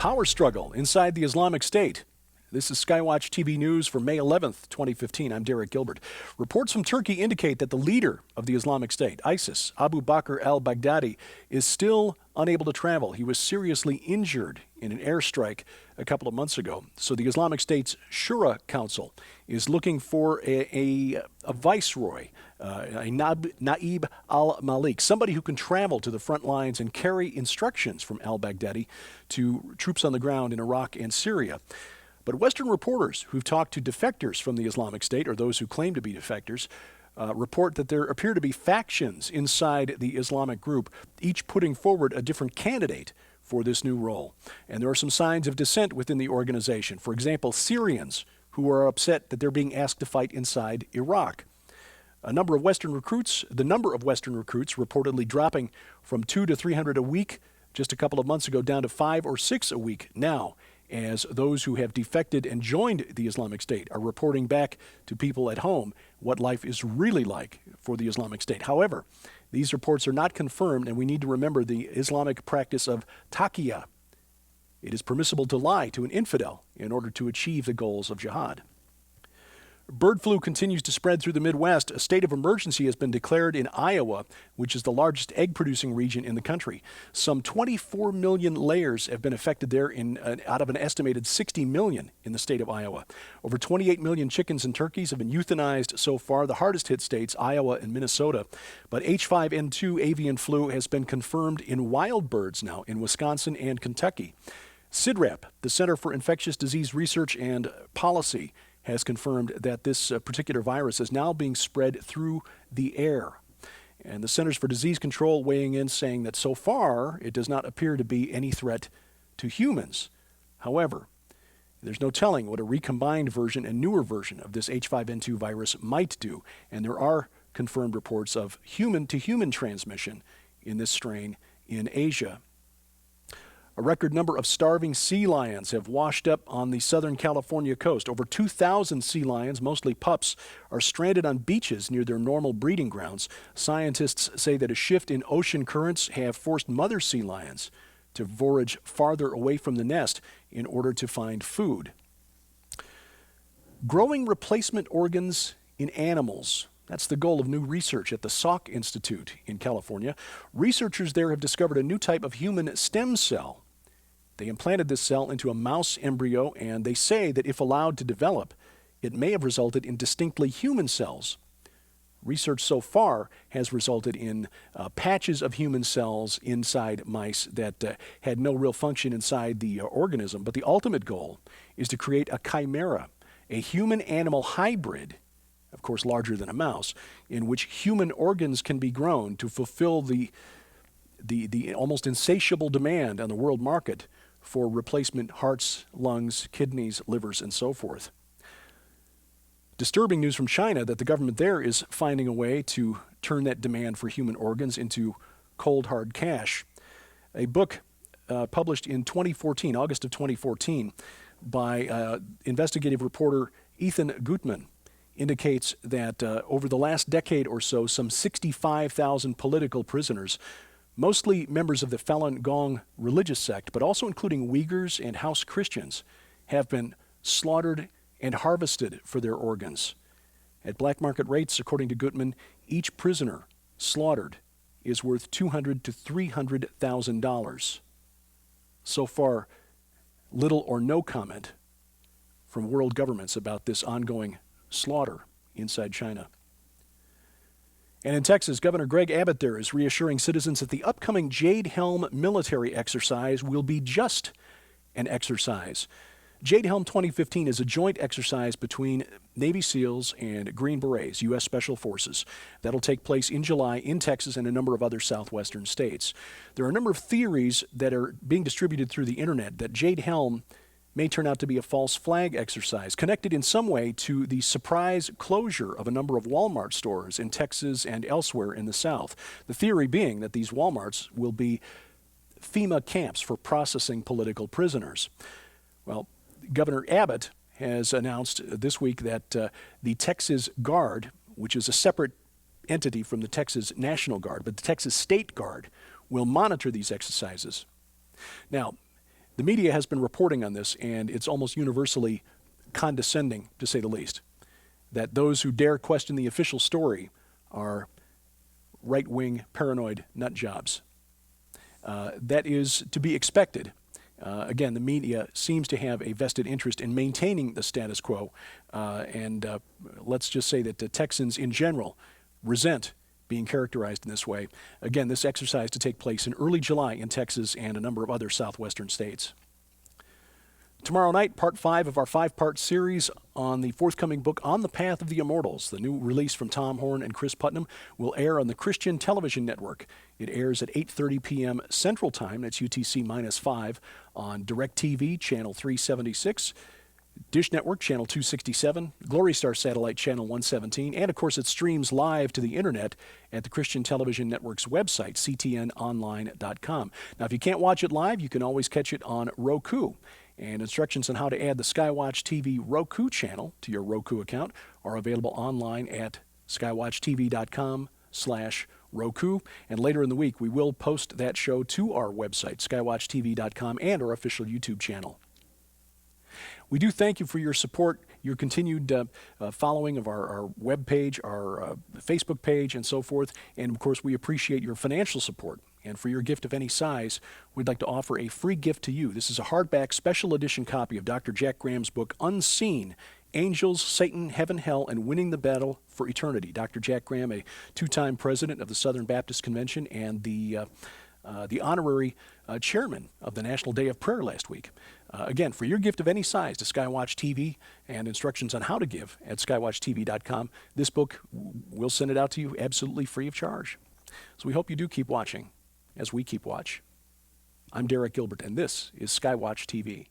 power struggle inside the Islamic State. This is Skywatch TV News for May 11th, 2015. I'm Derek Gilbert. Reports from Turkey indicate that the leader of the Islamic State, ISIS, Abu Bakr al-Baghdadi, is still unable to travel. He was seriously injured in an airstrike a couple of months ago. So the Islamic State's Shura Council is looking for a viceroy, Naib al-Malik, somebody who can travel to the front lines and carry instructions from al-Baghdadi to troops on the ground in Iraq and Syria. But Western reporters who've talked to defectors from the Islamic State, or those who claim to be defectors, report that there appear to be factions inside the Islamic group, each putting forward a different candidate for this new role. And there are some signs of dissent within the organization. For example, Syrians who are upset that they're being asked to fight inside Iraq. The number of Western recruits reportedly dropping from 200 to 300 a week just a couple of months ago down to 5 or 6 a week now, as those who have defected and joined the Islamic State are reporting back to people at home what life is really like for the Islamic State. However, these reports are not confirmed, and we need to remember the Islamic practice of taqiyya. It is permissible to lie to an infidel in order to achieve the goals of jihad. Bird flu continues to spread through the Midwest. A state of emergency has been declared in Iowa, which is the largest egg-producing region in the country. Some 24 million layers have been affected there out of an estimated 60 million in the state of Iowa. Over 28 million chickens and turkeys have been euthanized so far, the hardest hit states, Iowa and Minnesota. But H5N2 avian flu has been confirmed in wild birds now in Wisconsin and Kentucky. CIDRAP, the Center for Infectious Disease Research and Policy, has confirmed that this particular virus is now being spread through the air. And the Centers for Disease Control weighing in, saying that so far it does not appear to be any threat to humans. However, there's no telling what a recombined version and newer version of this H5N2 virus might do. And there are confirmed reports of human-to-human transmission in this strain in Asia. A record number of starving sea lions have washed up on the Southern California coast. Over 2,000 sea lions, mostly pups, are stranded on beaches near their normal breeding grounds. Scientists say that a shift in ocean currents have forced mother sea lions to forage farther away from the nest in order to find food. Growing replacement organs in animals. That's the goal of new research at the Salk Institute in California. Researchers there have discovered a new type of human stem cell. They implanted this cell into a mouse embryo, and they say that if allowed to develop, it may have resulted in distinctly human cells. Research so far has resulted in patches of human cells inside mice that had no real function inside the organism. But the ultimate goal is to create a chimera, a human-animal hybrid, of course larger than a mouse, in which human organs can be grown to fulfill the almost insatiable demand on the world market for replacement hearts, lungs, kidneys, livers, and so forth. Disturbing news from China that the government there is finding a way to turn that demand for human organs into cold, hard cash. A book published in 2014, August of 2014, by investigative reporter Ethan Gutmann indicates that over the last decade or so, some 65,000 political prisoners, mostly members of the Falun Gong religious sect, but also including Uyghurs and House Christians, have been slaughtered and harvested for their organs. At black market rates, according to Gutmann, each prisoner slaughtered is worth $200,000 to $300,000. So far, little or no comment from world governments about this ongoing slaughter inside China. And in Texas, Governor Greg Abbott there is reassuring citizens that the upcoming Jade Helm military exercise will be just an exercise. Jade Helm 2015 is a joint exercise between Navy SEALs and Green Berets, U.S. Special Forces. That'll take place in July in Texas and a number of other southwestern states. There are a number of theories that are being distributed through the internet that Jade Helm may turn out to be a false flag exercise, connected in some way to the surprise closure of a number of Walmart stores in Texas and elsewhere in the South. The theory being that these Walmarts will be FEMA camps for processing political prisoners. Well, Governor Abbott has announced this week that the Texas Guard, which is a separate entity from the Texas National Guard, but the Texas State Guard, will monitor these exercises. Now, The media has been reporting on this, and it's almost universally condescending, to say the least, that those who dare question the official story are right-wing paranoid nut jobs. That is to be expected. Again, the media seems to have a vested interest in maintaining the status quo, and let's just say that the Texans in general resent being characterized in this way. Again, this exercise to take place in early July in Texas and a number of other southwestern states. Tomorrow night, part 5 of our 5-part series on the forthcoming book, On the Path of the Immortals. The new release from Tom Horn and Chris Putnam will air on the Christian Television Network. It airs at 8:30 p.m. Central Time, that's UTC-5, on DirecTV, Channel 376, Dish Network, Channel 267, Glory Star Satellite, Channel 117, and of course it streams live to the internet at the Christian Television Network's website, ctnonline.com. Now, if you can't watch it live, you can always catch it on Roku. And instructions on how to add the Skywatch TV Roku channel to your Roku account are available online at skywatchtv.com/Roku. And later in the week, we will post that show to our website, skywatchtv.com, and our official YouTube channel. We do thank you for your support, your continued following of our webpage, our Facebook page, and so forth. And of course, we appreciate your financial support. And for your gift of any size, we'd like to offer a free gift to you. This is a hardback special edition copy of Dr. Jack Graham's book, Unseen: Angels, Satan, Heaven, Hell, and Winning the Battle for Eternity. Dr. Jack Graham, a 2-time president of the Southern Baptist Convention and the honorary chairman of the National Day of Prayer last week. Again, for your gift of any size to Skywatch TV and instructions on how to give at skywatchtv.com, this book, we'll send it out to you absolutely free of charge. So we hope you do keep watching as we keep watch. I'm Derek Gilbert, and this is Skywatch TV.